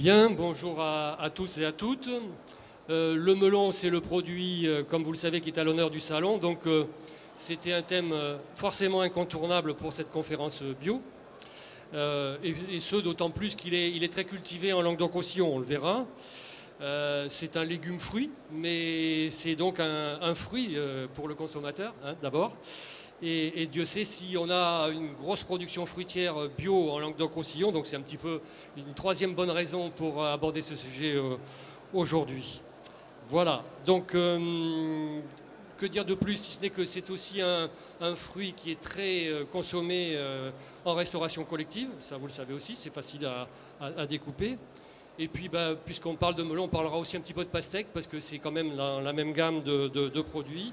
Bien, bonjour à tous et à toutes. Le melon, c'est le produit, comme vous le savez, qui est à l'honneur du salon. Donc, c'était un thème forcément incontournable pour cette conférence bio. Et ce, d'autant plus qu'il est très cultivé en Languedoc-Roussillon, on le verra. C'est un légume-fruit, mais c'est donc un fruit pour le consommateur, hein, d'abord. Et Dieu sait si on a une grosse production fruitière bio en Languedoc-Roussillon, donc c'est un petit peu une troisième bonne raison pour aborder ce sujet aujourd'hui. Voilà, donc que dire de plus si ce n'est que c'est aussi un fruit qui est très consommé en restauration collective, ça vous le savez aussi, c'est facile à découper. Et puis, puisqu'on parle de melon, on parlera aussi un petit peu de pastèque, parce que c'est quand même la même gamme de produits.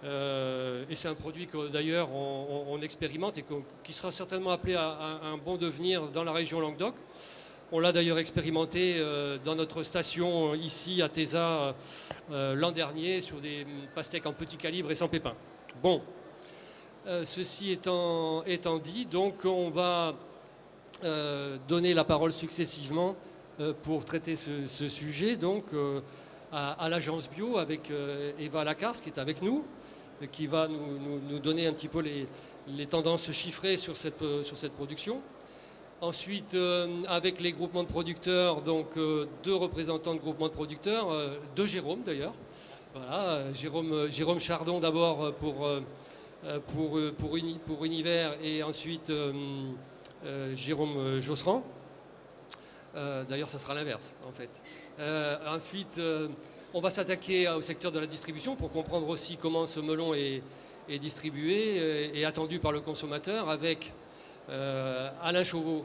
Et c'est un produit que d'ailleurs on expérimente et qui sera certainement appelé à un bon devenir dans la région Languedoc. On l'a d'ailleurs expérimenté dans notre station ici à Téza l'an dernier sur des pastèques en petit calibre et sans pépins. Bon, ceci étant dit, donc on va donner la parole successivement pour traiter ce sujet donc à l'agence bio avec Eva Lacars qui est avec nous, qui va nous donner un petit peu les tendances chiffrées sur cette production. Ensuite, avec les groupements de producteurs, donc deux représentants de groupements de producteurs, deux Jérôme d'ailleurs. Voilà, Jérôme Chardon d'abord pour Univers et ensuite Jérôme Josserand. D'ailleurs, ça sera l'inverse en fait. Ensuite, on va s'attaquer au secteur de la distribution pour comprendre aussi comment ce melon est distribué et attendu par le consommateur avec Alain Chauveau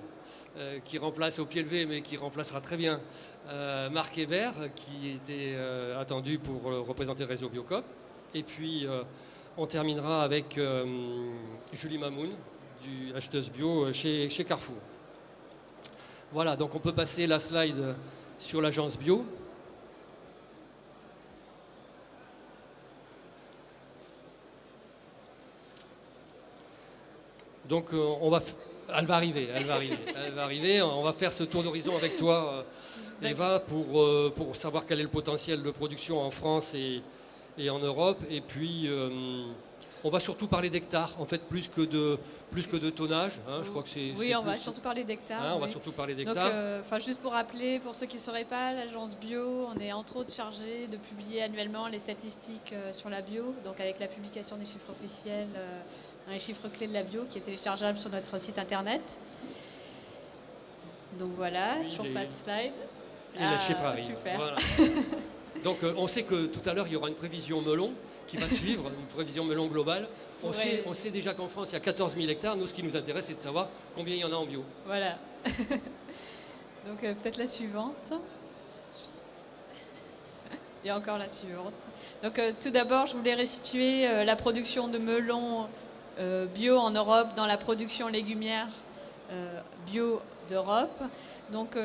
qui remplace au pied levé mais qui remplacera très bien Marc Hébert qui était attendu pour représenter le réseau Biocop. Et puis on terminera avec Julie Mamoun du acheteuse bio chez Carrefour. Voilà, donc on peut passer la slide sur l'agence bio. Donc elle va arriver. On va faire ce tour d'horizon avec toi, Eva, pour savoir quel est le potentiel de production en France et en Europe. Et puis, on va surtout parler d'hectares, en fait, plus que de tonnage. Hein, je crois que c'est. Oui, on va surtout parler d'hectares. Hein, on va surtout parler d'hectares. Donc, juste pour rappeler, pour ceux qui ne sauraient pas, l'agence bio, on est entre autres chargé de publier annuellement les statistiques sur la bio, donc avec la publication des chiffres officiels. Les chiffres clés de la bio qui est téléchargeable sur notre site internet. Donc voilà, oui, toujours pas de slide. Et les chiffres arrivent. Super. Voilà. Donc on sait que tout à l'heure il y aura une prévision melon qui va suivre, une prévision melon globale. On sait déjà qu'en France il y a 14 000 hectares. Nous, ce qui nous intéresse, c'est de savoir combien il y en a en bio. Voilà. Donc peut-être la suivante. Et encore la suivante. Donc tout d'abord, je voulais restituer la production de melons bio en Europe dans la production légumière bio d'Europe. Donc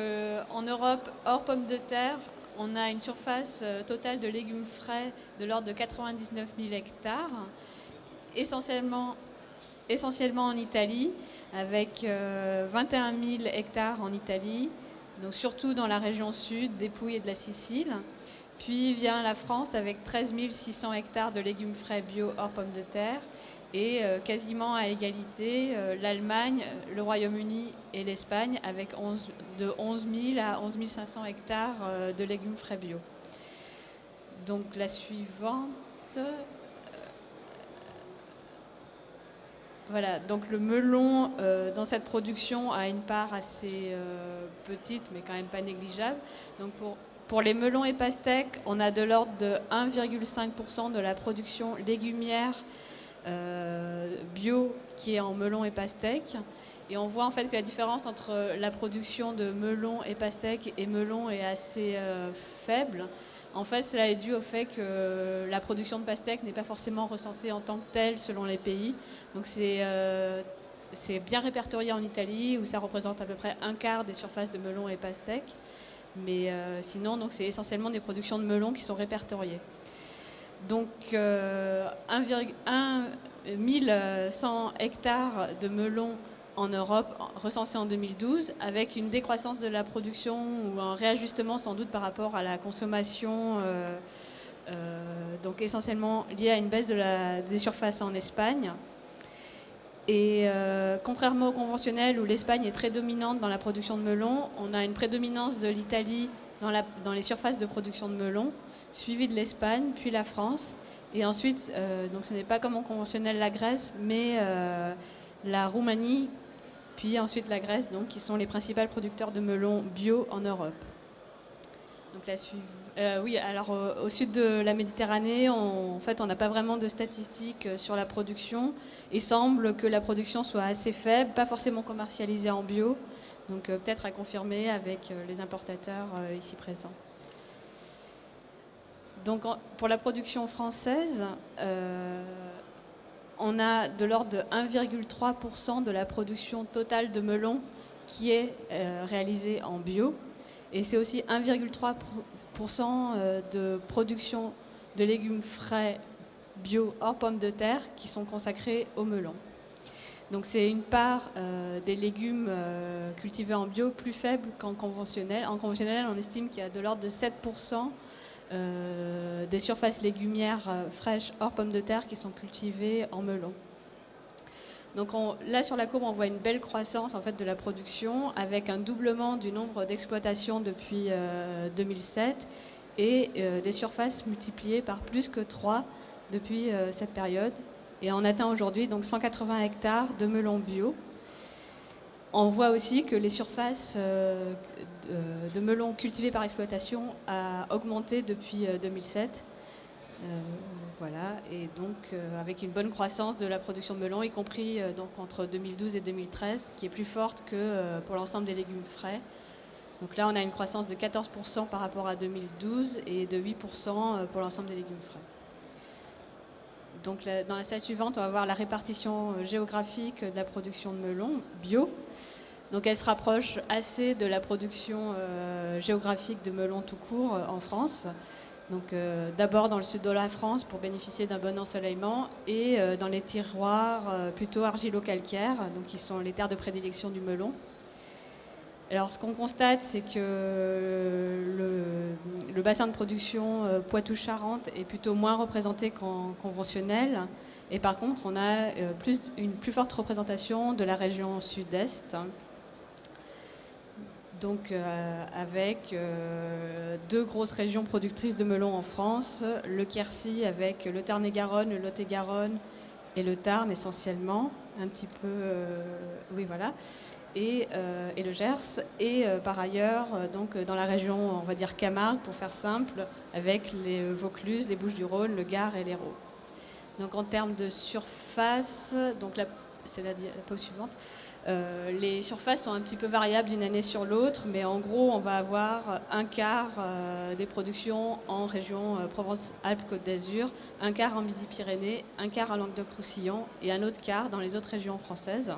en Europe, hors pommes de terre, on a une surface totale de légumes frais de l'ordre de 99 000 hectares, essentiellement en Italie, avec 21 000 hectares en Italie, donc surtout dans la région sud, des Pouilles et de la Sicile. Puis vient la France avec 13 600 hectares de légumes frais bio hors pommes de terre. Et quasiment à égalité, l'Allemagne, le Royaume-Uni et l'Espagne avec de 11 000 à 11 500 hectares de légumes frais bio. Donc la suivante. Voilà, donc le melon dans cette production a une part assez petite mais quand même pas négligeable. Donc pour les melons et pastèques, on a de l'ordre de 1,5% de la production légumière bio qui est en melon et pastèque. Et on voit en fait que la différence entre la production de melon et pastèque et melon est assez faible. En fait, cela est dû au fait que la production de pastèque n'est pas forcément recensée en tant que telle selon les pays. Donc c'est bien répertorié en Italie où ça représente à peu près un quart des surfaces de melon et pastèque. Mais sinon, donc c'est essentiellement des productions de melon qui sont répertoriées. Donc 1 100 hectares de melons en Europe, recensé en 2012, avec une décroissance de la production ou un réajustement sans doute par rapport à la consommation, donc essentiellement lié à une baisse des surfaces en Espagne. Et contrairement au conventionnel où l'Espagne est très dominante dans la production de melon, on a une prédominance de l'Italie dans les surfaces de production de melon, suivie de l'Espagne, puis la France. Et ensuite, donc ce n'est pas comme en conventionnel la Grèce, mais la Roumanie, puis ensuite la Grèce, donc, qui sont les principaux producteurs de melon bio en Europe. Donc oui, alors au sud de la Méditerranée, en fait, on n'a pas vraiment de statistiques sur la production. Il semble que la production soit assez faible, pas forcément commercialisée en bio, donc peut-être à confirmer avec les importateurs ici présents. Donc pour la production française, on a de l'ordre de 1,3% de la production totale de melon qui est réalisée en bio. Et c'est aussi 1,3% de production de légumes frais bio hors pommes de terre qui sont consacrés au melon. Donc c'est une part des légumes cultivés en bio plus faible qu'en conventionnel. En conventionnel, on estime qu'il y a de l'ordre de 7% des surfaces légumières fraîches hors pommes de terre qui sont cultivées en melon. Donc là sur la courbe on voit une belle croissance en fait de la production avec un doublement du nombre d'exploitations depuis 2007 et des surfaces multipliées par plus que 3 depuis cette période. Et on atteint aujourd'hui donc 180 hectares de melons bio. On voit aussi que les surfaces de melons cultivés par exploitation a augmenté depuis 2007. Voilà, et donc avec une bonne croissance de la production de melons, y compris donc entre 2012 et 2013, qui est plus forte que pour l'ensemble des légumes frais. Donc là, on a une croissance de 14% par rapport à 2012 et de 8% pour l'ensemble des légumes frais. Donc dans la slide suivante, on va voir la répartition géographique de la production de melons bio. Donc elle se rapproche assez de la production géographique de melons tout court en France. Donc d'abord dans le sud de la France pour bénéficier d'un bon ensoleillement et dans les terroirs plutôt argilo-calcaires, donc qui sont les terres de prédilection du melon. Alors ce qu'on constate, c'est que le bassin de production Poitou-Charentes est plutôt moins représenté qu'en conventionnel. Et par contre, on a une plus forte représentation de la région sud-est. Donc avec deux grosses régions productrices de melons en France, le Quercy avec le Tarn-et-Garonne, le Lot-et-Garonne et le Tarn essentiellement, un petit peu, oui voilà, et le Gers, et par ailleurs donc dans la région, on va dire Camargue pour faire simple, avec les Vaucluse, les Bouches-du-Rhône, le Gard et l'Hérault. Donc en termes de surface, donc c'est la diapo suivante. Les surfaces sont un petit peu variables d'une année sur l'autre, mais en gros, on va avoir un quart des productions en région Provence-Alpes-Côte d'Azur, un quart en Midi-Pyrénées, un quart en Languedoc-Roussillon et un autre quart dans les autres régions françaises.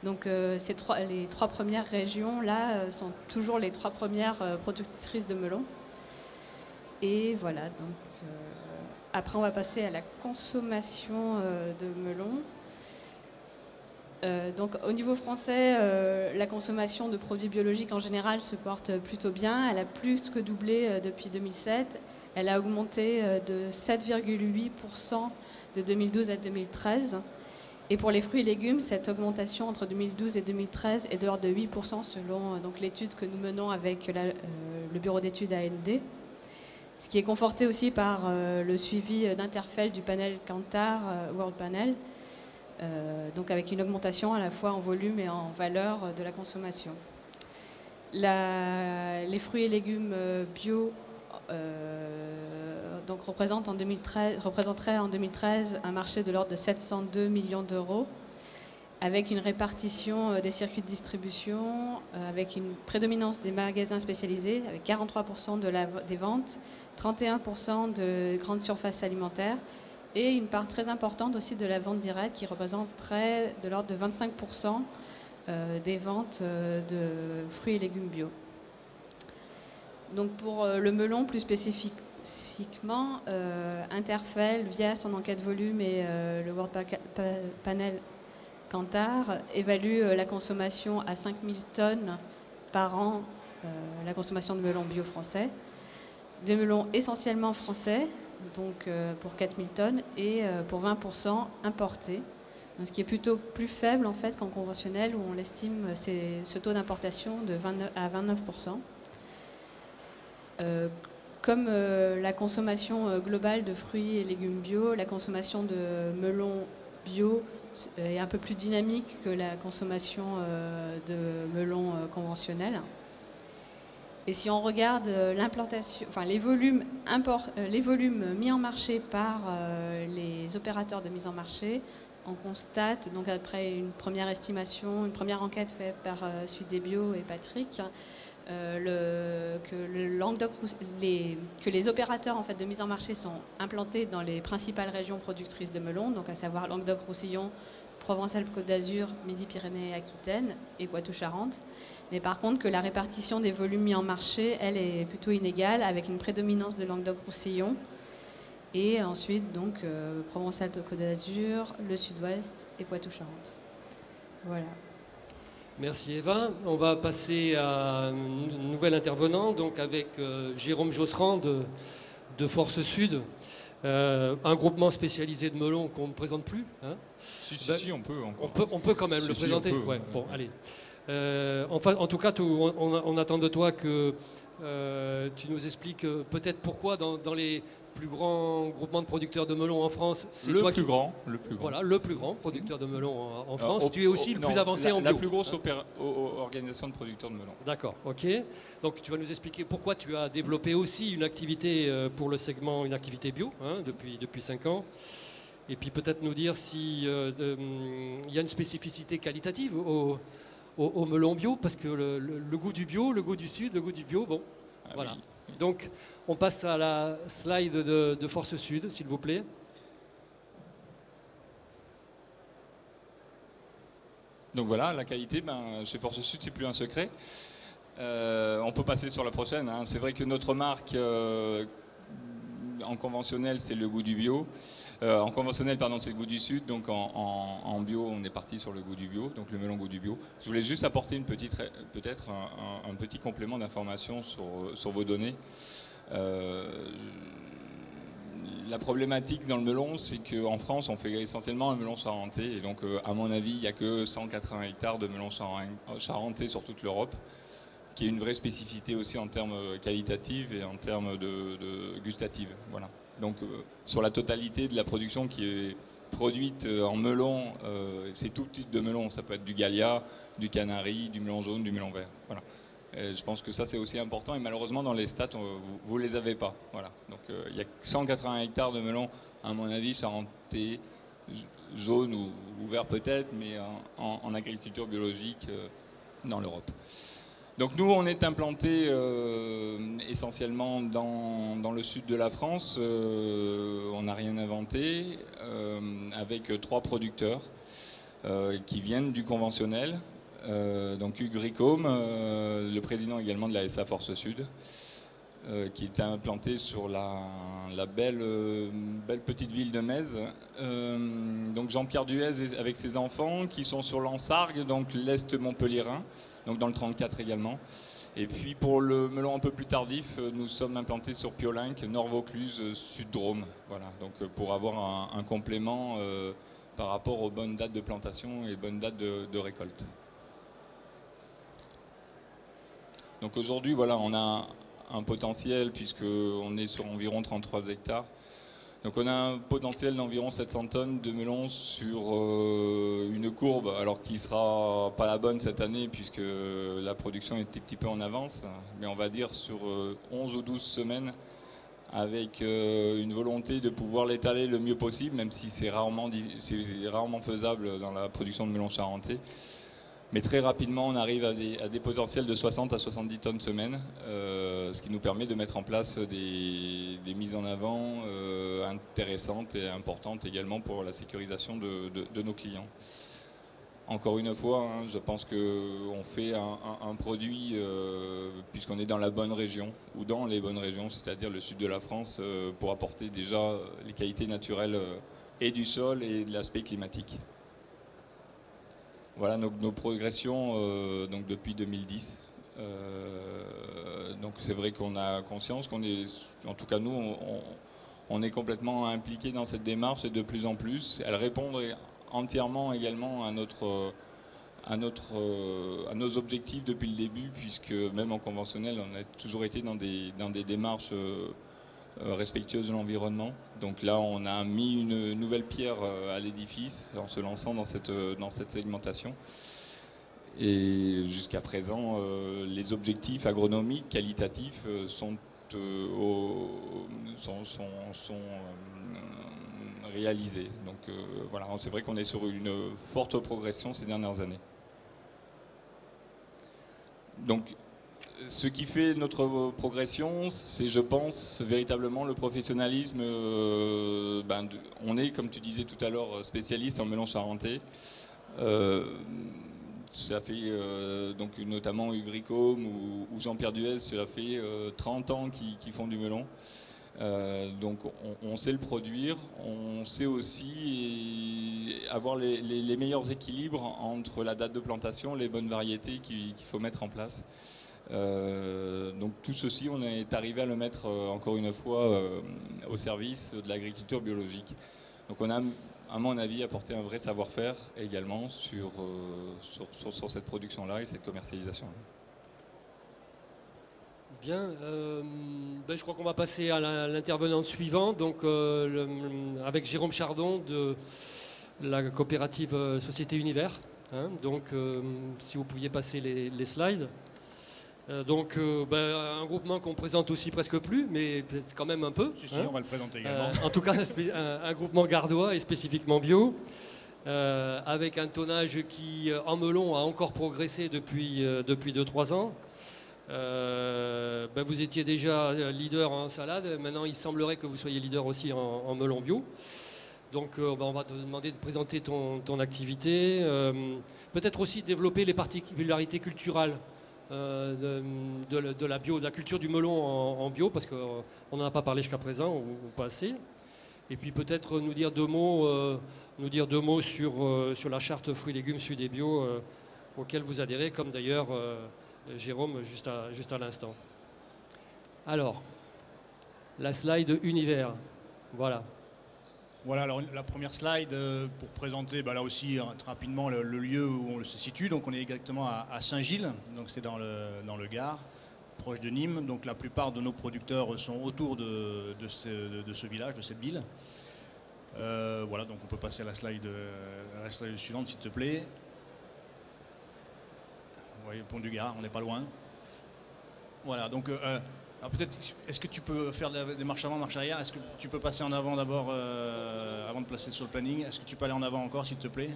Donc les trois premières régions là sont toujours les trois premières productrices de melons. Et voilà, donc après on va passer à la consommation de melons. Donc au niveau français, la consommation de produits biologiques en général se porte plutôt bien. Elle a plus que doublé depuis 2007. Elle a augmenté de 7,8% de 2012 à 2013. Et pour les fruits et légumes, cette augmentation entre 2012 et 2013 est de l'ordre de 8% selon donc, l'étude que nous menons avec le bureau d'études AND. Ce qui est conforté aussi par le suivi d'Interfel du panel Kantar World Panel. Donc avec une augmentation à la fois en volume et en valeur de la consommation. Les fruits et légumes bio donc représenteraient en 2013 un marché de l'ordre de 702 millions d'euros, avec une répartition des circuits de distribution, avec une prédominance des magasins spécialisés, avec 43% des ventes, 31% de grandes surfaces alimentaires, et une part très importante aussi de la vente directe qui représenterait de l'ordre de 25% des ventes de fruits et légumes bio. Donc pour le melon plus spécifiquement, Interfel, via son enquête volume et le World Panel Kantar évalue la consommation à 5000 tonnes par an, la consommation de melons bio français, des melons essentiellement français, donc pour 4000 tonnes, et pour 20% importés. Donc, ce qui est plutôt plus faible en fait qu'en conventionnel, où on l'estime ce taux d'importation de 29 à 29%. Comme la consommation globale de fruits et légumes bio, la consommation de melons bio est un peu plus dynamique que la consommation de melons conventionnels. Et si on regarde l'implantation, enfin les volumes mis en marché par les opérateurs de mise en marché, on constate, donc après une première estimation, une première enquête faite par Suite des Bio et Patrick, que les opérateurs en fait, de mise en marché sont implantés dans les principales régions productrices de melons, donc à savoir Languedoc-Roussillon, Provence-Alpes-Côte d'Azur, Midi-Pyrénées-Aquitaine et Poitou-Charentes. Mais par contre, que la répartition des volumes mis en marché, elle, est plutôt inégale, avec une prédominance de Languedoc-Roussillon, et ensuite, donc, Provence-Alpes-Côte d'Azur, le Sud-Ouest et Poitou-Charentes. Voilà. Merci Eva. On va passer à une nouvelle intervenante, donc avec Jérôme Josserand de Force Sud, un groupement spécialisé de melons qu'on ne présente plus. Hein. Si, on peut encore. On peut quand même le présenter. Ouais, bon, allez. En tout cas, on attend de toi que tu nous expliques peut-être pourquoi dans les plus grands groupements de producteurs de melons en France, c'est toi le plus grand. Voilà, le plus grand producteur de melons en France. Tu es aussi le plus avancé en bio. La plus grosse organisation de producteurs de melons. D'accord, ok. Donc tu vas nous expliquer pourquoi tu as développé aussi une activité pour le segment, une activité bio, hein, depuis 5 ans. Et puis peut-être nous dire s'il y a une spécificité qualitative au melon bio, parce que le goût du bio, le goût du Sud, le goût du bio, bon, voilà. Oui. Donc, on passe à la slide de Force Sud, s'il vous plaît. Donc voilà, la qualité, chez Force Sud, c'est plus un secret. On peut passer sur la prochaine. Hein. C'est vrai que notre marque, en conventionnel, c'est le goût du bio. En conventionnel, pardon, c'est le goût du Sud. Donc en bio, on est parti sur le goût du bio, donc le melon goût du bio. Je voulais juste apporter peut-être un petit complément d'information sur vos données. La problématique dans le melon, c'est qu'en France, on fait essentiellement un melon charentais. Et donc, à mon avis, il n'y a que 180 hectares de melon charentais sur toute l'Europe, qui est une vraie spécificité aussi en termes qualitatifs et en termes de gustatifs. Voilà. Donc, sur la totalité de la production qui est produite en melon, c'est tout type de melon. Ça peut être du Gallia, du Canari, du melon jaune, du melon vert. Voilà. Et je pense que ça c'est aussi important et malheureusement dans les stats vous les avez pas. Voilà. Donc il y a 180 hectares de melons à mon avis charentais, jaune ou vert peut-être, mais en agriculture biologique dans l'Europe. Donc nous on est implanté essentiellement dans le sud de la France. On n'a rien inventé avec 3 producteurs qui viennent du conventionnel. Donc Hugues Ricôme, le président également de la SA Force Sud, qui est implanté sur la belle petite ville de Metz. Donc Jean-Pierre Duez avec ses enfants qui sont sur l'Ansargues, donc l'Est montpelliérain, donc dans le 34 également. Et puis pour le melon un peu plus tardif, nous sommes implantés sur Piolinck, Nord-Vaucluse, Sud-Drôme. Voilà, donc pour avoir un complément par rapport aux bonnes dates de plantation et bonnes dates de récolte. Donc aujourd'hui, voilà, on a un potentiel puisqu'on est sur environ 33 hectares. Donc on a un potentiel d'environ 700 tonnes de melons sur une courbe, alors qui ne sera pas la bonne cette année puisque la production est un petit peu en avance, mais on va dire sur 11 ou 12 semaines avec une volonté de pouvoir l'étaler le mieux possible, même si c'est rarement faisable dans la production de melons charentais. Mais très rapidement, on arrive à des potentiels de 60 à 70 tonnes semaine, ce qui nous permet de mettre en place des mises en avant intéressantes et importantes également pour la sécurisation de nos clients. Encore une fois, hein, je pense qu'on fait un produit, puisqu'on est dans la bonne région, ou dans les bonnes régions, c'est-à-dire le sud de la France, pour apporter déjà les qualités naturelles et du sol et de l'aspect climatique. Voilà nos progressions donc depuis 2010. Donc c'est vrai qu'on a conscience qu'on est, en tout cas nous, on est complètement impliqué dans cette démarche et de plus en plus. Elle répond entièrement également à nos objectifs depuis le début, puisque même en conventionnel, on a toujours été dans des démarches respectueuses de l'environnement. Donc là, on a mis une nouvelle pierre à l'édifice en se lançant dans cette segmentation. Et jusqu'à présent, les objectifs agronomiques, qualitatifs sont réalisés. Donc voilà, c'est vrai qu'on est sur une forte progression ces dernières années. Donc, ce qui fait notre progression, c'est, je pense, véritablement le professionnalisme. On est, comme tu disais tout à l'heure, spécialiste en melon charentais. Ça fait donc notamment Hugues Ricôme ou Jean-Pierre Duez, cela fait 30 ans qu'ils font du melon. Donc on sait le produire, on sait aussi avoir les meilleurs équilibres entre la date de plantation, les bonnes variétés qu'il faut mettre en place. Donc tout ceci, on est arrivé à le mettre encore une fois au service de l'agriculture biologique. Donc on a, à mon avis, apporté un vrai savoir-faire également sur cette production-là et cette commercialisation-là. Bien, je crois qu'on va passer à l'intervenant suivant, donc avec Jérôme Chardon de la coopérative Société Univers. Hein, donc si vous pouviez passer les slides. Un groupement qu'on présente aussi presque plus, mais peut-être quand même un peu. Si, on va le présenter également. En tout cas, un groupement gardois et spécifiquement bio, avec un tonnage qui, en melon, a encore progressé depuis 2-3 ans. Vous étiez déjà leader en salade, maintenant il semblerait que vous soyez leader aussi en melon bio. Donc on va te demander de présenter ton activité, peut-être aussi développer les particularités culturelles de la culture du melon en bio, parce qu'on n'en a pas parlé jusqu'à présent, ou pas assez. Et puis peut-être nous dire deux mots sur la charte fruits et légumes sud et bio auquel vous adhérez, comme d'ailleurs Jérôme juste à l'instant. Alors, la slide univers, voilà. Voilà, alors la première slide pour présenter là aussi très rapidement le lieu où on se situe. Donc on est exactement à Saint-Gilles, donc c'est dans le Gard, proche de Nîmes. Donc la plupart de nos producteurs sont autour de ce village, de cette ville. Voilà, donc on peut passer à la slide suivante s'il te plaît. Vous voyez le pont du Gard, on n'est pas loin. Voilà, donc alors peut-être, est-ce que tu peux faire des marches avant, marches arrière? Est-ce que tu peux passer en avant d'abord, avant de placer sur le planning? Est-ce que tu peux aller en avant encore, s'il te plaît?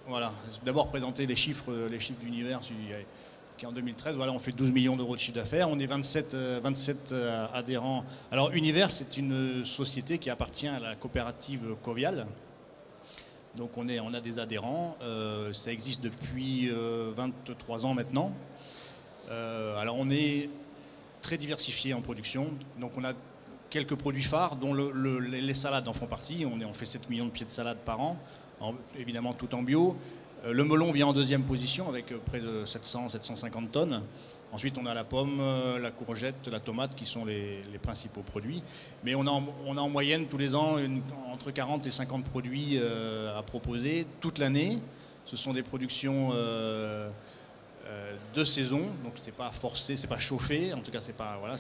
Voilà, d'abord présenter les chiffres d'Univers qui en 2013, voilà, on fait 12 millions d'euros de chiffre d'affaires, on est 27 adhérents. Alors Univers, c'est une société qui appartient à la coopérative Covial. Donc on a des adhérents, ça existe depuis 23 ans maintenant. Alors on est très diversifié en production, donc on a quelques produits phares dont les salades en font partie. On fait 7 millions de pieds de salade par an, évidemment tout en bio. Le melon vient en deuxième position avec près de 700-750 tonnes. Ensuite on a la pomme, la courgette, la tomate qui sont les principaux produits. Mais on a en moyenne tous les ans entre 40 et 50 produits à proposer toute l'année. Ce sont des productions de saison, donc c'est pas forcé, c'est pas chauffé, en tout cas c'est pas voilà,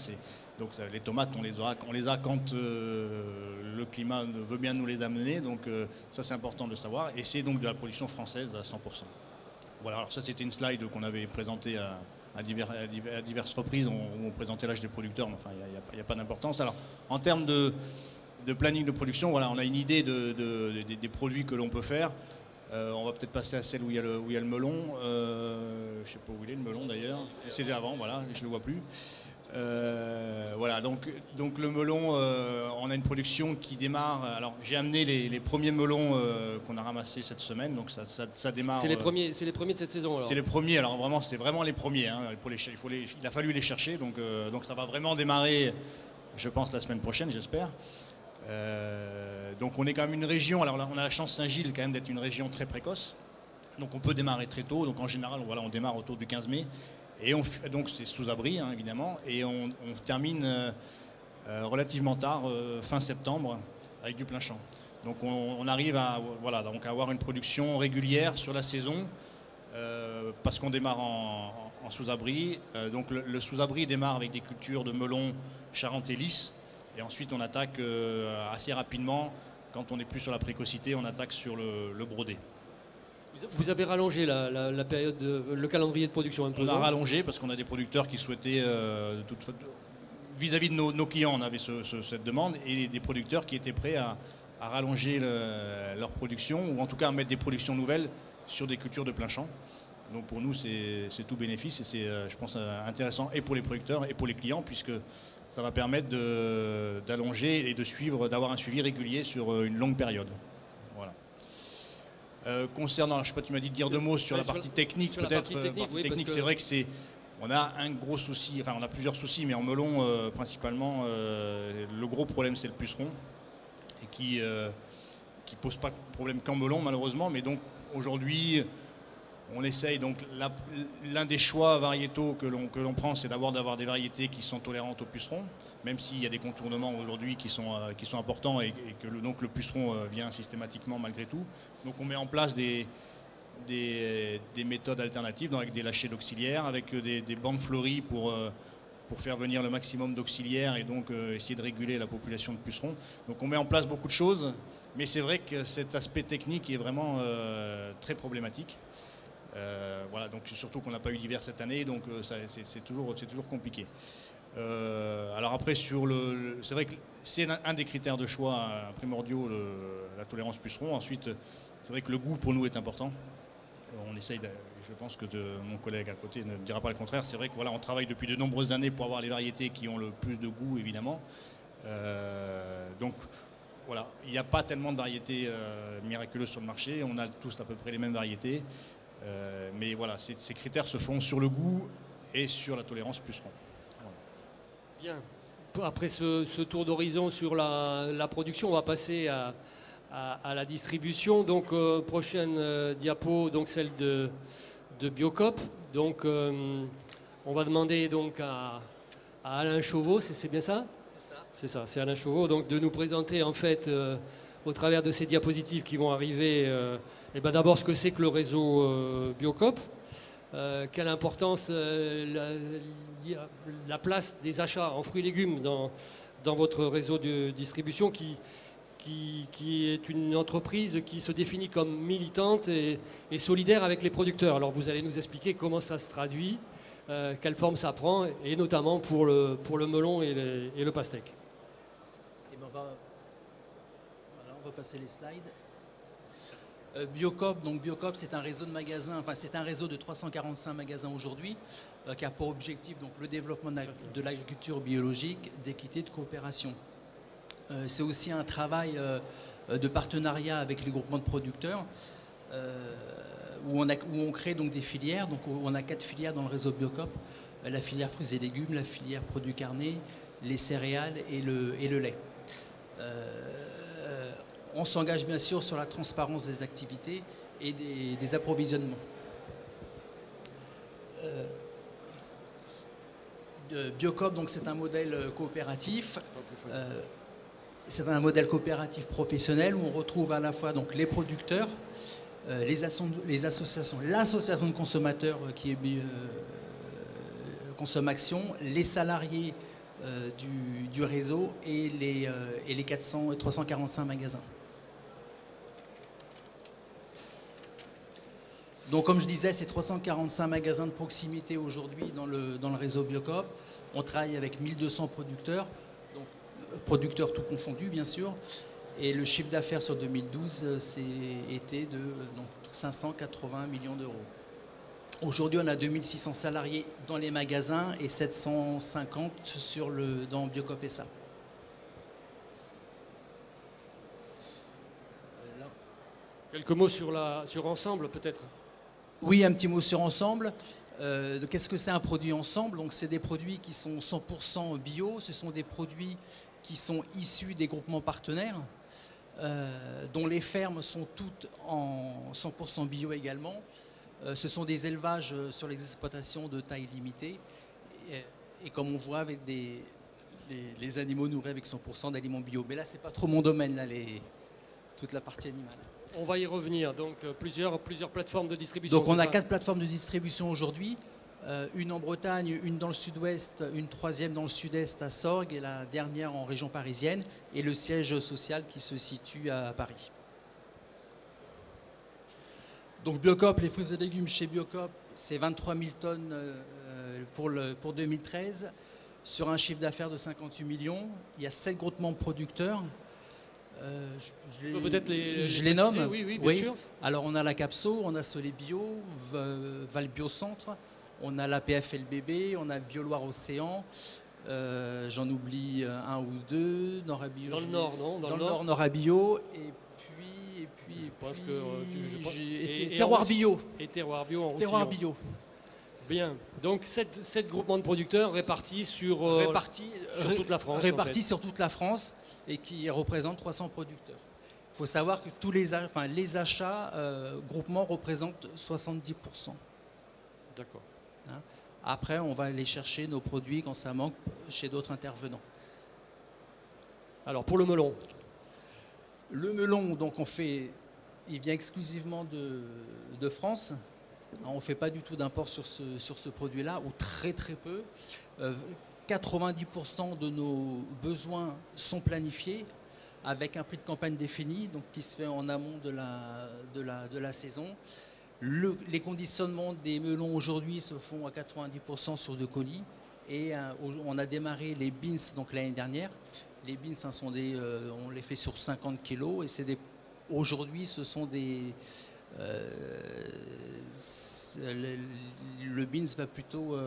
donc les tomates on les a quand le climat veut bien nous les amener, donc ça c'est important de le savoir, et c'est donc de la production française à 100%. Voilà, alors ça c'était une slide qu'on avait présentée à diverses reprises, où on présentait l'âge des producteurs, mais enfin il n'y a pas d'importance. Alors en termes de planning de production, voilà, on a une idée des produits que l'on peut faire. On va peut-être passer à celle où il y a le melon. Je ne sais pas où il est le melon d'ailleurs. C'était avant, voilà, je ne le vois plus. Voilà, donc le melon, on a une production qui démarre. Alors j'ai amené les premiers melons qu'on a ramassés cette semaine, donc ça démarre. C'est les premiers de cette saison alors. C'est les premiers, alors vraiment c'est vraiment les premiers. Hein, il a fallu les chercher, donc ça va vraiment démarrer, je pense, la semaine prochaine, j'espère. Donc on est quand même une région, alors là, on a la chance Saint-Gilles quand même d'être une région très précoce. Donc on peut démarrer très tôt. Donc en général, on démarre autour du 15 mai. Et donc c'est sous abri, hein, évidemment. Et on termine relativement tard, fin septembre, avec du plein champ. Donc on arrive à avoir une production régulière sur la saison parce qu'on démarre en sous-abri. Donc le sous-abri démarre avec des cultures de melon, charentais lisse. Et ensuite on attaque assez rapidement. Quand on n'est plus sur la précocité, on attaque sur le brodé. Vous avez rallongé la période, le calendrier de production un peu. On a rallongé parce qu'on a des producteurs qui souhaitaient, vis-à-vis de nos clients, on avait cette demande, et des producteurs qui étaient prêts à rallonger leur production, ou en tout cas à mettre des productions nouvelles sur des cultures de plein champ. Donc pour nous, c'est tout bénéfice, et c'est, je pense, intéressant et pour les producteurs et pour les clients, puisque ça va permettre d'allonger et d'avoir un suivi régulier sur une longue période. Voilà. Concernant, je ne sais pas, tu m'as dit de dire deux mots sur la partie technique, peut-être. La partie technique, c'est vrai que on a un gros souci, enfin on a plusieurs soucis, mais en melon, principalement, le gros problème c'est le puceron, et qui pose pas de problème qu'en melon malheureusement, mais donc aujourd'hui on essaye, donc l'un des choix variétaux que l'on prend, c'est d'avoir des variétés qui sont tolérantes au puceron, même s'il y a des contournements aujourd'hui qui sont importants, et que donc le puceron vient systématiquement malgré tout. Donc on met en place des méthodes alternatives, donc avec des lâchers d'auxiliaires, avec des bandes fleuries pour faire venir le maximum d'auxiliaires, et donc essayer de réguler la population de pucerons. Donc on met en place beaucoup de choses, mais c'est vrai que cet aspect technique est vraiment très problématique. Voilà, donc surtout qu'on n'a pas eu d'hiver cette année, donc c'est toujours compliqué. Alors après, c'est vrai que c'est un des critères de choix primordiaux, la tolérance puceron. Ensuite, c'est vrai que le goût pour nous est important. On essaye, je pense que mon collègue à côté ne dira pas le contraire. C'est vrai que on travaille depuis de nombreuses années pour avoir les variétés qui ont le plus de goût, évidemment. Donc voilà, il n'y a pas tellement de variétés miraculeuses sur le marché. On a tous à peu près les mêmes variétés. Mais voilà, ces critères se font sur le goût et sur la tolérance puceron. Voilà. Bien. Après ce tour d'horizon sur la production, on va passer à la distribution. Donc prochaine diapo, donc celle de Biocop. Donc on va demander donc à Alain Chauveau, c'est bien ça? C'est ça, c'est Alain Chauveau, donc de nous présenter en fait au travers de ces diapositives qui vont arriver, d'abord ce que c'est que le réseau Biocop, quelle importance la place des achats en fruits et légumes dans votre réseau de distribution qui est une entreprise qui se définit comme militante et solidaire avec les producteurs. Alors vous allez nous expliquer comment ça se traduit, quelle forme ça prend, et notamment pour le melon et le pastèque. Et ben on va passer les slides. Biocop, donc Biocop, c'est un réseau de magasins, enfin c'est un réseau de 345 magasins aujourd'hui, qui a pour objectif donc le développement de l'agriculture biologique, d'équité, de coopération. C'est aussi un travail de partenariat avec les groupements de producteurs, où on crée donc des filières. Donc on a 4 filières dans le réseau Biocop: la filière fruits et légumes, la filière produits carnés, les céréales et le lait. On s'engage bien sûr sur la transparence des activités et des approvisionnements. Biocop, donc c'est un modèle coopératif. C'est un modèle coopératif professionnel où on retrouve à la fois donc les producteurs, les associations, l'association de consommateurs qui est Consommation, les salariés du réseau et les 345 magasins. Donc comme je disais, c'est 345 magasins de proximité aujourd'hui dans le réseau Biocop. On travaille avec 1200 producteurs, donc producteurs tout confondus bien sûr. Et le chiffre d'affaires sur 2012 était de 580 millions d'euros. Aujourd'hui, on a 2600 salariés dans les magasins et 750 dans Biocop SA. Quelques mots sur Ensemble peut-être? Oui, un petit mot sur Ensemble. Qu'est-ce que c'est un produit Ensemble? Donc, c'est des produits qui sont 100% bio. Ce sont des produits qui sont issus des groupements partenaires. dont les fermes sont toutes en 100% bio également. Ce sont des élevages sur les exploitations de taille limitée. Et comme on voit, avec les animaux nourris avec 100% d'aliments bio. Mais là, ce n'est pas trop mon domaine, là, toute la partie animale. On va y revenir. Donc, plusieurs plateformes de distribution. Donc, on a 4 plateformes de distribution aujourd'hui. Une en Bretagne, une dans le sud-ouest, une troisième dans le sud-est à Sorgues et la dernière en région parisienne. Et le siège social qui se situe à Paris. Donc Biocoop, les fruits et légumes chez Biocoop, c'est 23 000 tonnes pour 2013, sur un chiffre d'affaires de 58 millions. Il y a 7 groupements de producteurs. Je les nomme. Oui, bien sûr. Alors on a la Capso, on a Soleil Bio, Val Bio Centre, on a la PFLBB, on a Bio-Loire Océan. J'en oublie un ou deux. Norabio, dans le nord, non? Dans le nord, Norabio. Terroir Bio. Et Terroir Bio en Terroir Bio. Bien. Donc 7 groupements de producteurs répartis sur toute la France. Répartis sur toute la France et qui représentent 300 producteurs. Il faut savoir que tous les achats groupements représentent 70%. D'accord. Hein? Après, on va aller chercher nos produits quand ça manque chez d'autres intervenants. Alors pour le melon. Le melon, donc il vient exclusivement de France. On ne fait pas du tout d'import sur ce produit-là, ou très très peu. 90% de nos besoins sont planifiés avec un prix de campagne défini, donc qui se fait en amont de la saison. Les conditionnements des melons aujourd'hui se font à 90% sur 2 colis. Et on a démarré les beans donc l'année dernière. Les beans, on les fait sur 50 kilos et aujourd'hui, ce sont des. Le beans va plutôt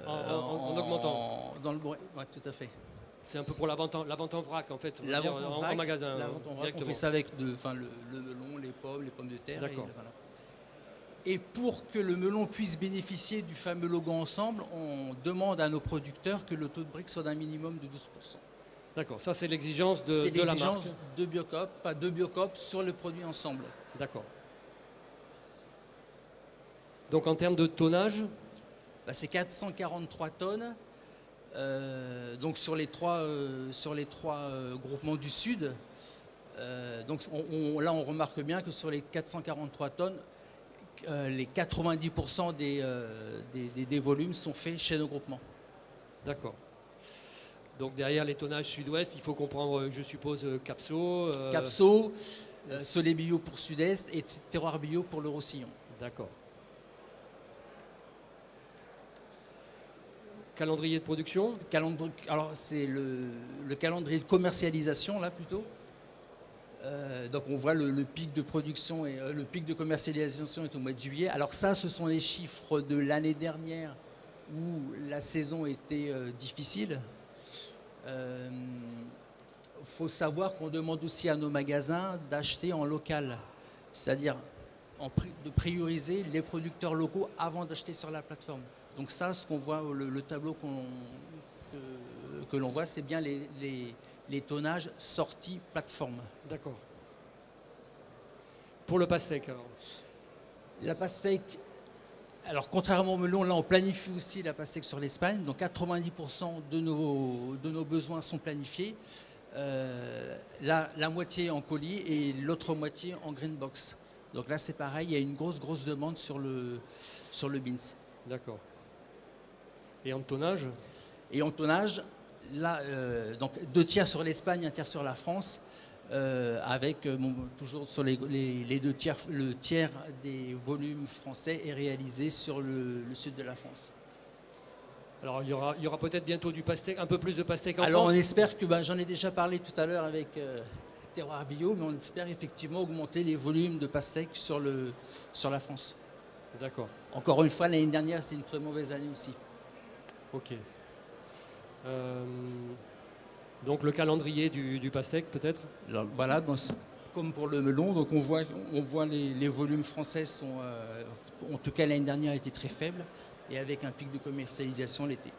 en augmentant. Ouais, tout à fait. C'est un peu pour la vente en vrac en fait. La vente en magasin. La vente en vrac, on fait ça avec le melon, les pommes de terre. D'accord. Et pour que le melon puisse bénéficier du fameux logo ensemble, on demande à nos producteurs que le taux de brique soit d'un minimum de 12%. D'accord, ça c'est l'exigence de la marque. C'est l'exigence de Biocoop sur le produit ensemble. D'accord. Donc en termes de tonnage, c'est 443 tonnes. Donc sur les trois groupements du Sud. Donc là on remarque bien que sur les 443 tonnes, les 90% des volumes sont faits chez nos groupements. D'accord. Donc derrière les tonnages sud-ouest, il faut comprendre, je suppose, Capso. Capso, Soleil Bio pour Sud-Est et Terroir Bio pour le Roussillon. D'accord. Calendrier de production? Alors c'est le calendrier de commercialisation là plutôt. Donc on voit le pic de production et le pic de commercialisation est au mois de juillet. Alors ça, ce sont les chiffres de l'année dernière où la saison était difficile. Faut savoir qu'on demande aussi à nos magasins d'acheter en local, c'est-à-dire de prioriser les producteurs locaux avant d'acheter sur la plateforme. Donc ça, ce qu'on voit, le tableau que l'on voit, c'est bien les tonnages sortis plateforme. D'accord. Pour le pastèque alors? La pastèque, alors contrairement au melon, là on planifie aussi la pastèque sur l'Espagne, donc 90% de nos besoins sont planifiés. La moitié en colis et l'autre moitié en green box. Donc là c'est pareil, il y a une grosse demande sur le beans. D'accord. Et en tonnage? Et en tonnage, là, donc 2 tiers sur l'Espagne, 1 tiers sur la France, avec toujours sur les 2 tiers, le tiers des volumes français est réalisé sur le sud de la France. Alors il y aura peut-être bientôt du pastèque, un peu plus de pastèque en Alors France. on espère que, j'en ai déjà parlé tout à l'heure avec Terroir Bio, mais on espère effectivement augmenter les volumes de pastèque sur la France. D'accord. Encore une fois, l'année dernière, c'était une très mauvaise année aussi. Ok. Donc le calendrier du pastèque peut-être? Voilà, comme pour le melon, donc on voit les volumes français sont, en tout cas l'année dernière, étaient très faibles et avec un pic de commercialisation l'été.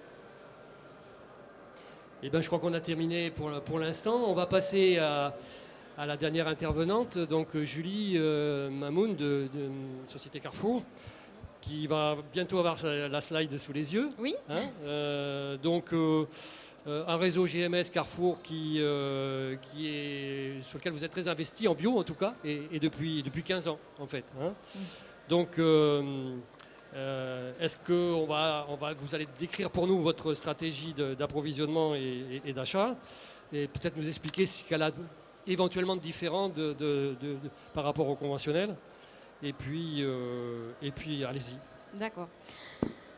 Eh bien, je crois qu'on a terminé pour l'instant. On va passer à à la dernière intervenante, donc Julie Mamoun de Société Carrefour, qui va bientôt avoir la slide sous les yeux. Oui. Donc un réseau GMS Carrefour sur lequel vous êtes très investi en bio en tout cas, et depuis 15 ans en fait. Donc est-ce que vous allez décrire pour nous votre stratégie d'approvisionnement et d'achat, et peut-être nous expliquer ce qu'elle a éventuellement de différent par rapport au conventionnel, et puis allez-y. D'accord.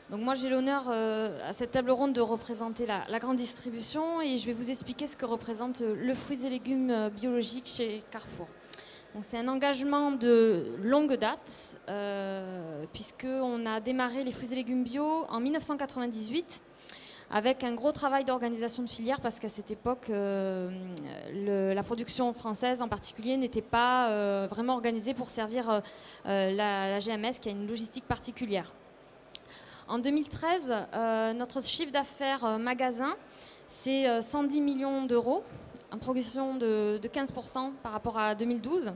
Donc moi j'ai l'honneur à cette table ronde de représenter la grande distribution, et je vais vous expliquer ce que représente le fruits et légumes biologiques chez Carrefour. Donc c'est un engagement de longue date, puisqu'on a démarré les fruits et légumes bio en 1998 avec un gros travail d'organisation de filière, parce qu'à cette époque, la production française en particulier n'était pas vraiment organisée pour servir la GMS, qui a une logistique particulière. En 2013, notre chiffre d'affaires magasin, c'est 110 millions d'euros, en progression de 15% par rapport à 2012.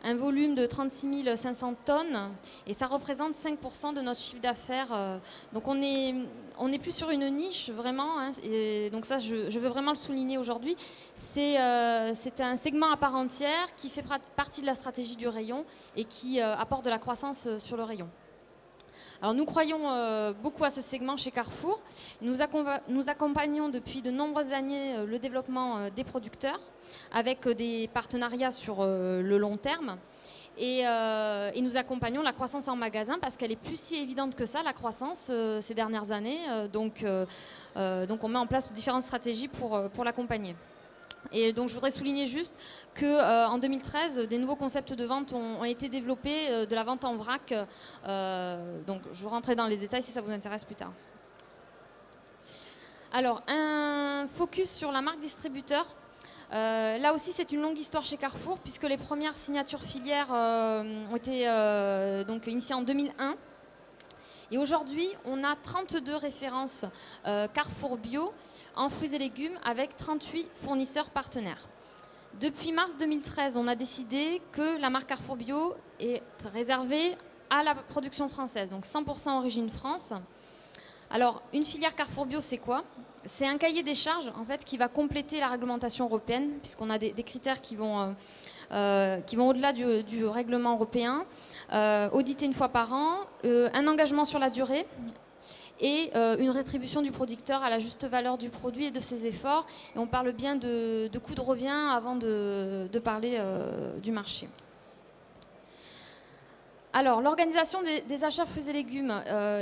Un volume de 36 500 tonnes, et ça représente 5% de notre chiffre d'affaires. Donc on est plus sur une niche vraiment, hein, et donc ça je veux vraiment le souligner aujourd'hui. C'est un segment à part entière qui fait partie de la stratégie du rayon et qui apporte de la croissance sur le rayon. Alors nous croyons beaucoup à ce segment chez Carrefour. Nous accompagnons depuis de nombreuses années le développement des producteurs avec des partenariats sur le long terme. Et nous accompagnons la croissance en magasin, parce qu'elle est plus si évidente que ça, la croissance, ces dernières années. Donc on met en place différentes stratégies pour l'accompagner. Et donc je voudrais souligner juste qu'en 2013, des nouveaux concepts de vente ont été développés, de la vente en vrac. Donc je vais rentrer dans les détails si ça vous intéresse plus tard. Alors, un focus sur la marque distributeur. Là aussi, c'est une longue histoire chez Carrefour, puisque les premières signatures filières ont été donc initiées en 2001. Et aujourd'hui, on a 32 références Carrefour Bio en fruits et légumes, avec 38 fournisseurs partenaires. Depuis mars 2013, on a décidé que la marque Carrefour Bio est réservée à la production française, donc 100% origine France. Alors, une filière Carrefour Bio, c'est quoi? C'est un cahier des charges en fait, qui va compléter la réglementation européenne, puisqu'on a des critères qui vont au-delà du règlement européen, audité une fois par an, un engagement sur la durée et une rétribution du producteur à la juste valeur du produit et de ses efforts. Et on parle bien de coût de revient avant de parler du marché. Alors, l'organisation des achats fruits et légumes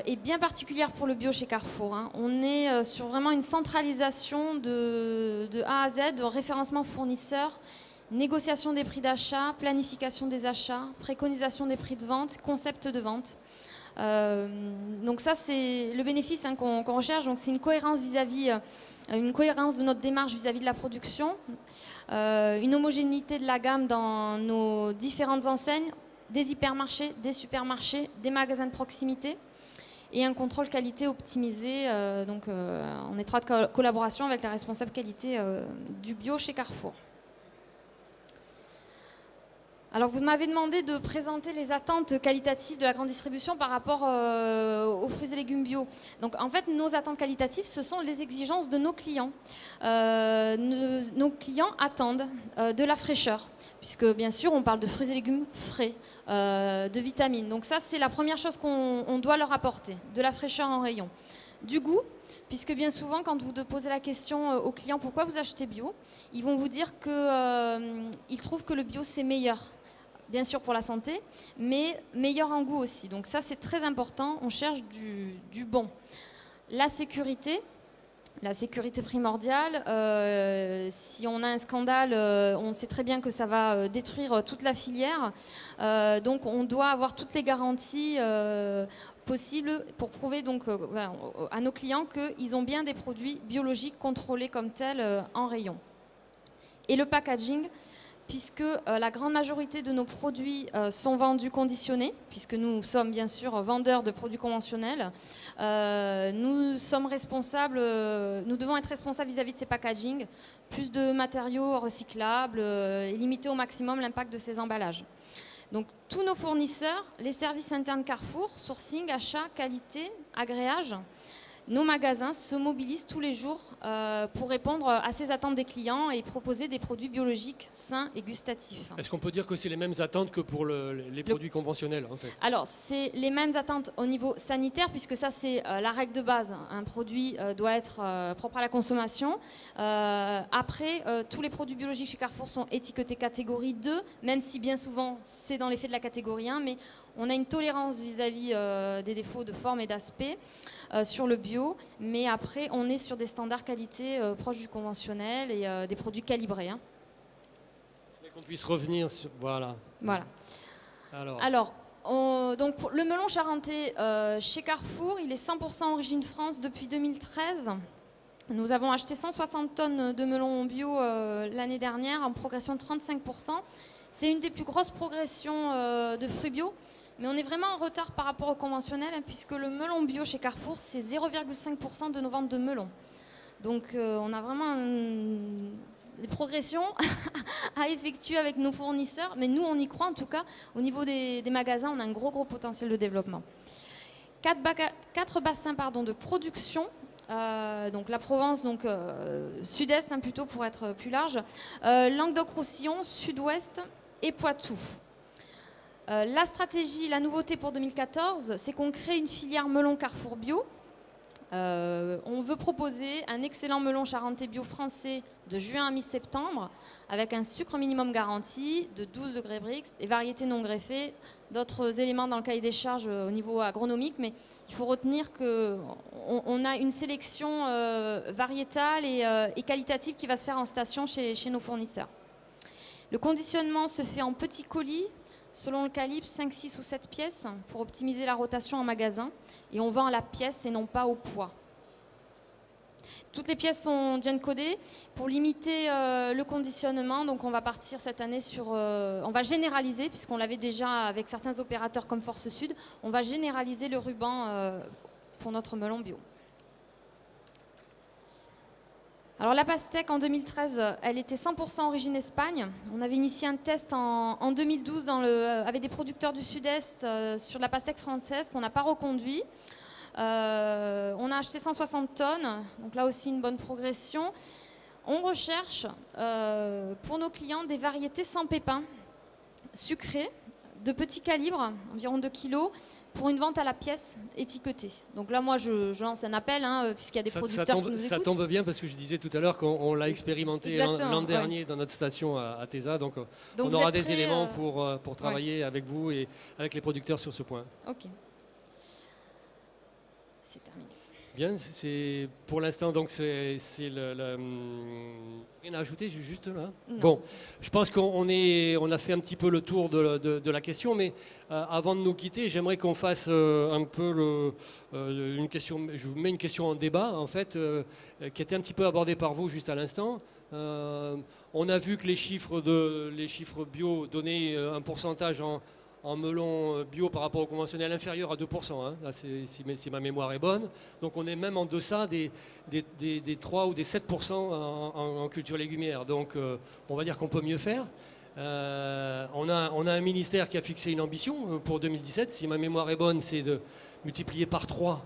est bien particulière pour le bio chez Carrefour, hein. On est sur vraiment une centralisation de A à Z, de référencement fournisseur, négociation des prix d'achat, planification des achats, préconisation des prix de vente, concept de vente. Donc ça, c'est le bénéfice, hein, qu'on recherche. Donc c'est une cohérence une cohérence de notre démarche vis-à-vis de la production, une homogénéité de la gamme dans nos différentes enseignes, des hypermarchés, des supermarchés, des magasins de proximité, et un contrôle qualité optimisé, en étroite collaboration avec la responsable qualité du bio chez Carrefour. Alors, vous m'avez demandé de présenter les attentes qualitatives de la grande distribution par rapport aux fruits et légumes bio. Donc, en fait, nos attentes qualitatives, ce sont les exigences de nos clients. Nos clients attendent de la fraîcheur, puisque, bien sûr, on parle de fruits et légumes frais, de vitamines. Donc ça, c'est la première chose qu'on doit leur apporter, de la fraîcheur en rayon. Du goût, puisque bien souvent, quand vous posez la question aux clients pourquoi vous achetez bio, ils vont vous dire qu'ils trouvent que le bio, c'est meilleur. Bien sûr pour la santé, mais meilleur en goût aussi. Donc ça, c'est très important. On cherche du bon. La sécurité primordiale. Si on a un scandale, on sait très bien que ça va détruire toute la filière. Donc on doit avoir toutes les garanties possibles pour prouver donc, à nos clients qu'ils ont bien des produits biologiques contrôlés comme tels en rayon. Et le packaging, puisque la grande majorité de nos produits sont vendus conditionnés, puisque nous sommes bien sûr vendeurs de produits conventionnels. Nous devons être responsables vis-à-vis de ces packaging, plus de matériaux recyclables et limiter au maximum l'impact de ces emballages. Donc tous nos fournisseurs, les services internes Carrefour, sourcing, achat, qualité, agréage, nos magasins se mobilisent tous les jours pour répondre à ces attentes des clients et proposer des produits biologiques sains et gustatifs. Est-ce qu'on peut dire que c'est les mêmes attentes que pour les produits conventionnels en fait? Alors, c'est les mêmes attentes au niveau sanitaire, puisque ça, c'est la règle de base. Un produit doit être propre à la consommation. Après, tous les produits biologiques chez Carrefour sont étiquetés catégorie 2, même si bien souvent, c'est dans l'effet de la catégorie 1, mais on a une tolérance vis-à-vis des défauts de forme et d'aspect sur le bio, mais après, on est sur des standards qualité proches du conventionnel et des produits calibrés. Hein. Et qu'on puisse revenir sur... Voilà. Alors donc pour le melon charentais chez Carrefour, il est 100% origine France depuis 2013. Nous avons acheté 160 tonnes de melon bio l'année dernière en progression de 35%. C'est une des plus grosses progressions de fruits bio. Mais on est vraiment en retard par rapport au conventionnel, hein, puisque le melon bio chez Carrefour, c'est 0,5% de nos ventes de melon. Donc on a vraiment des progressions à effectuer avec nos fournisseurs. Mais nous, on y croit en tout cas. Au niveau des magasins, on a un gros potentiel de développement. 4 bassins de production. Donc la Provence, donc sud-est hein, plutôt pour être plus large. Languedoc-Roussillon, sud-ouest et Poitou. La stratégie, la nouveauté pour 2014, c'est qu'on crée une filière melon Carrefour bio. On veut proposer un excellent melon charentais bio français de juin à mi-septembre avec un sucre minimum garanti de 12 degrés Brix et variétés non greffées, d'autres éléments dans le cahier des charges au niveau agronomique, mais il faut retenir qu'on a une sélection variétale et qualitative qui va se faire en station chez nos fournisseurs. Le conditionnement se fait en petits colis, selon le calibre, 5, 6 ou 7 pièces pour optimiser la rotation en magasin. Et on vend à la pièce et non pas au poids. Toutes les pièces sont gen codées pour limiter le conditionnement. Donc on va partir cette année sur... on va généraliser, puisqu'on l'avait déjà avec certains opérateurs comme Force Sud, on va généraliser le ruban pour notre melon bio. Alors la pastèque en 2013, elle était 100% origine Espagne. On avait initié un test en 2012 avec des producteurs du Sud-Est sur la pastèque française qu'on n'a pas reconduit. On a acheté 160 tonnes, donc là aussi une bonne progression. On recherche pour nos clients des variétés sans pépins, sucrées, de petit calibre, environ 2 kg, pour une vente à la pièce étiquetée. Donc là, moi, je lance un appel, hein, puisqu'il y a des producteurs qui nous écoutent. Ça tombe bien parce que je disais tout à l'heure qu'on l'a expérimenté l'an dernier dans notre station à Tesa. Donc on aura des éléments pour travailler avec vous et avec les producteurs sur ce point. Ok. C'est terminé. Bien, pour l'instant, donc c'est rien à ajouter juste là. Non. Bon, je pense qu'on a fait un petit peu le tour de la question, mais avant de nous quitter, j'aimerais qu'on fasse un peu une question. Je vous mets une question en débat en fait, qui était un petit peu abordée par vous juste à l'instant. On a vu que les chiffres bio donnaient un pourcentage en melon bio par rapport au conventionnel inférieur à 2%, hein. Là, si ma mémoire est bonne. Donc on est même en deçà des 3 ou des 7% en culture légumière. Donc on va dire qu'on peut mieux faire. On a un ministère qui a fixé une ambition pour 2017. Si ma mémoire est bonne, c'est de multiplier par 3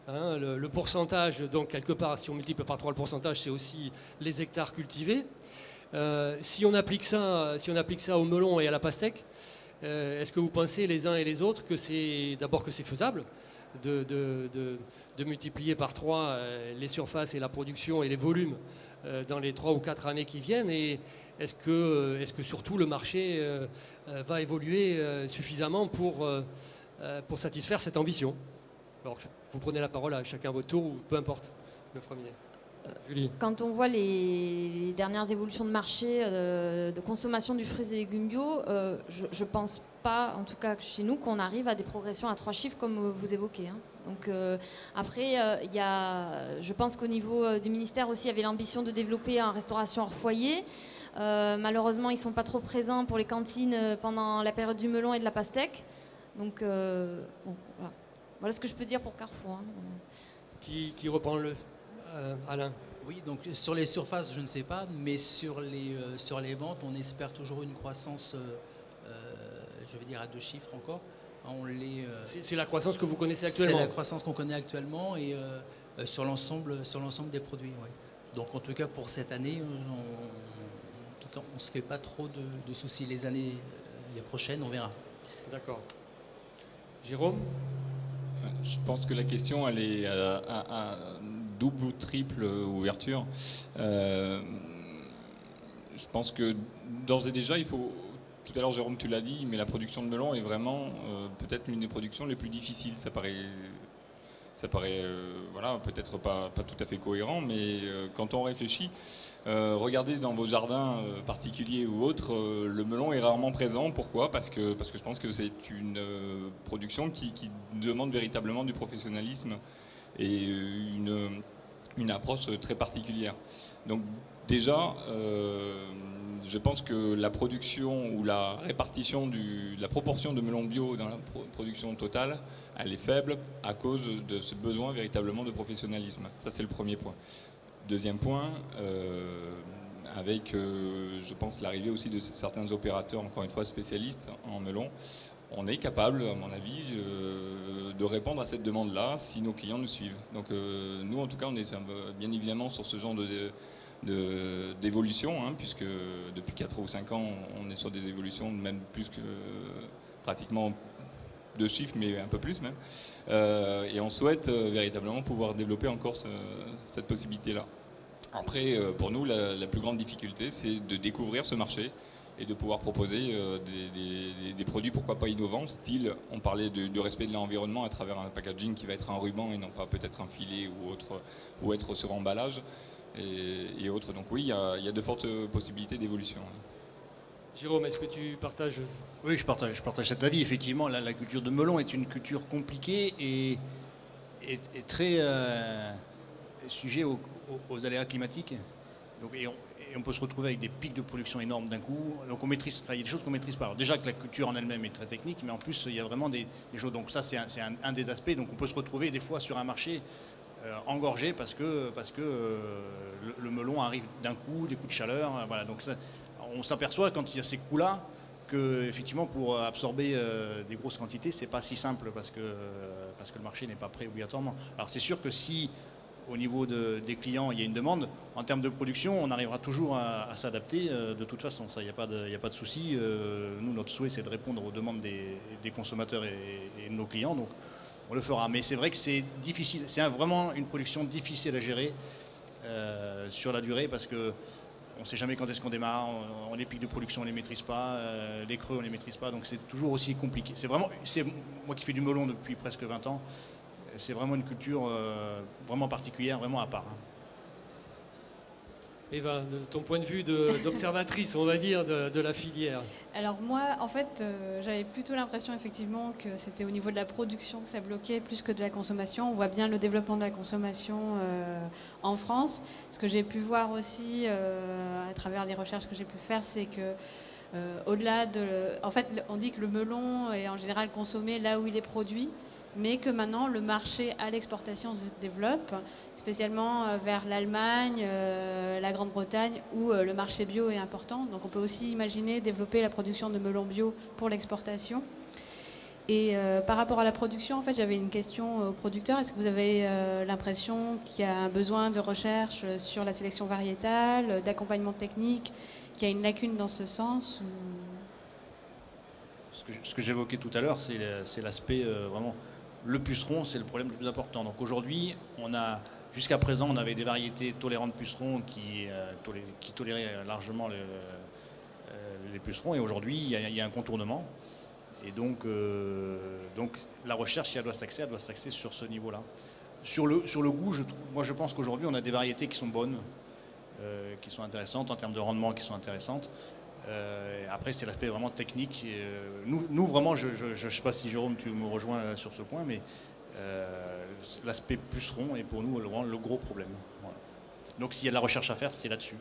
hein, le pourcentage. Donc quelque part, si on multiplie par 3 le pourcentage, c'est aussi les hectares cultivés. Si on applique ça au melon et à la pastèque, est-ce que vous pensez les uns et les autres que c'est faisable de multiplier par 3 les surfaces et la production et les volumes dans les 3 ou 4 années qui viennent, et est-ce que surtout le marché va évoluer suffisamment pour satisfaire cette ambition? Alors vous prenez la parole à chacun votre tour, ou peu importe, le premier. Julie. Quand on voit les dernières évolutions de marché de consommation du fruits et légumes bio, je ne pense pas, en tout cas chez nous, qu'on arrive à des progressions à 3 chiffres comme vous évoquez. Hein. Donc après, je pense qu'au niveau du ministère aussi, il y avait l'ambition de développer en restauration hors foyer. Malheureusement, ils ne sont pas trop présents pour les cantines pendant la période du melon et de la pastèque. Donc, bon, voilà. Voilà ce que je peux dire pour Carrefour. Hein. Qui reprend le Alain? Oui, donc sur les surfaces, je ne sais pas, mais sur les ventes, on espère toujours une croissance, je vais dire à 2 chiffres encore. C'est la croissance que vous connaissez actuellement? C'est la croissance qu'on connaît actuellement et sur l'ensemble des produits. Ouais. Donc en tout cas pour cette année, on ne se fait pas trop de soucis. Les prochaines, on verra. D'accord. Jérôme? Je pense que la question, elle est à double ou triple ouverture. Je pense que d'ores et déjà, il faut... Tout à l'heure, Jérôme, tu l'as dit, mais la production de melon est vraiment peut-être l'une des productions les plus difficiles. Ça paraît voilà, peut-être pas tout à fait cohérent, mais quand on réfléchit, regardez dans vos jardins particuliers ou autres, le melon est rarement présent. Pourquoi ? Parce que je pense que c'est une production qui demande véritablement du professionnalisme et une approche très particulière. Donc déjà, je pense que la production ou la répartition de la proportion de melons bio dans la production totale, elle est faible à cause de ce besoin véritablement de professionnalisme. Ça, c'est le premier point. Deuxième point, avec, je pense, l'arrivée aussi de certains opérateurs, encore une fois spécialistes en melon, on est capable, à mon avis, de répondre à cette demande-là si nos clients nous suivent. Donc nous, en tout cas, on est bien évidemment sur ce genre d'évolution, hein, puisque depuis 4 ou 5 ans, on est sur des évolutions, même plus que pratiquement 2 chiffres, mais un peu plus même. Et on souhaite véritablement pouvoir développer encore cette possibilité-là. Après, pour nous, la plus grande difficulté, c'est de découvrir ce marché et de pouvoir proposer des produits, pourquoi pas innovants, style, on parlait du respect de l'environnement à travers un packaging qui va être un ruban et non pas peut-être un filet ou être sur emballage et autres. Donc oui, il y a de fortes possibilités d'évolution. Jérôme, est-ce que tu partages? Oui, je partage cet avis. Effectivement, la culture de melon est une culture compliquée et très sujet aux aléas climatiques. Donc, et on peut se retrouver avec des pics de production énormes d'un coup. Donc on maîtrise, il y a des choses qu'on ne maîtrise pas. Alors déjà que la culture en elle-même est très technique, mais en plus il y a vraiment des choses. Donc ça c'est un des aspects. Donc on peut se retrouver des fois sur un marché engorgé parce que le melon arrive d'un coup, des coups de chaleur. Voilà. Donc ça, on s'aperçoit quand il y a ces coups-là que effectivement pour absorber des grosses quantités, c'est pas si simple parce que le marché n'est pas prêt obligatoirement. Alors c'est sûr que si au niveau des clients, il y a une demande. En termes de production, on arrivera toujours à s'adapter de toute façon. Ça, il n'y a pas de souci. Nous, notre souhait, c'est de répondre aux demandes des consommateurs et de nos clients. Donc, on le fera. Mais c'est vrai que c'est difficile. C'est vraiment une production difficile à gérer sur la durée parce que on ne sait jamais quand est-ce qu'on démarre. Les pics de production, on ne les maîtrise pas. Les creux, on ne les maîtrise pas. Donc, c'est toujours aussi compliqué. C'est moi qui fais du melon depuis presque 20 ans. C'est vraiment une culture vraiment particulière, vraiment à part. Eva, de ton point de vue d'observatrice, on va dire, de la filière. Alors moi, en fait, j'avais plutôt l'impression effectivement que c'était au niveau de la production que ça bloquait plus que de la consommation. On voit bien le développement de la consommation en France. Ce que j'ai pu voir aussi à travers les recherches que j'ai pu faire, c'est que au-delà en fait, on dit que le melon est en général consommé là où il est produit, mais que maintenant le marché à l'exportation se développe, spécialement vers l'Allemagne, la Grande-Bretagne, où le marché bio est important. Donc on peut aussi imaginer développer la production de melons bio pour l'exportation. Et par rapport à la production, en fait, j'avais une question aux producteurs. Est-ce que vous avez l'impression qu'il y a un besoin de recherche sur la sélection variétale, d'accompagnement technique, qu'il y a une lacune dans ce sens ou... Ce que j'évoquais tout à l'heure, c'est l'aspect vraiment... Le puceron, c'est le problème le plus important. Donc aujourd'hui, jusqu'à présent, on avait des variétés tolérantes pucerons qui toléraient largement les pucerons. Et aujourd'hui, il y a un contournement. Et donc la recherche, si elle doit s'axer sur ce niveau-là. Sur le goût, je pense qu'aujourd'hui, on a des variétés qui sont bonnes, qui sont intéressantes, en termes de rendement, qui sont intéressantes. Après, c'est l'aspect vraiment technique. Nous vraiment, je ne sais pas si Jérôme, tu me rejoins sur ce point, mais l'aspect puceron est pour nous le gros problème. Voilà. Donc, s'il y a de la recherche à faire, c'est là-dessus.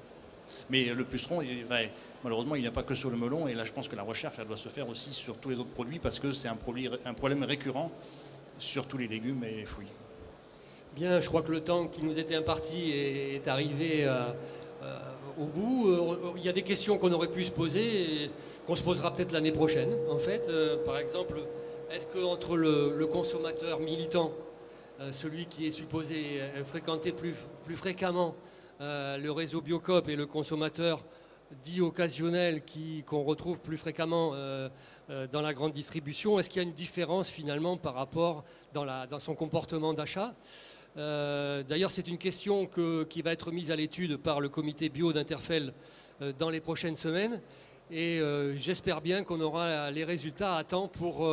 Mais le puceron, malheureusement, il n'y a pas que sur le melon. Et là, je pense que la recherche, elle doit se faire aussi sur tous les autres produits parce que c'est un problème récurrent sur tous les légumes et les fruits. Bien, je crois que le temps qui nous était imparti est arrivé au bout. Il y a des questions qu'on aurait pu se poser et qu'on se posera peut-être l'année prochaine. En fait, par exemple, est-ce qu'entre le consommateur militant, celui qui est supposé fréquenter plus fréquemment le réseau Biocoop et le consommateur dit occasionnel qu'on retrouve plus fréquemment dans la grande distribution, est-ce qu'il y a une différence finalement par rapport dans son comportement d'achat? D'ailleurs, c'est une question qui va être mise à l'étude par le comité bio d'Interfel dans les prochaines semaines. Et j'espère bien qu'on aura les résultats à temps pour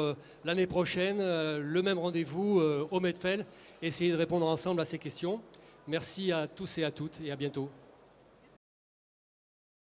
l'année prochaine, le même rendez-vous au Medfel, essayer de répondre ensemble à ces questions. Merci à tous et à toutes et à bientôt.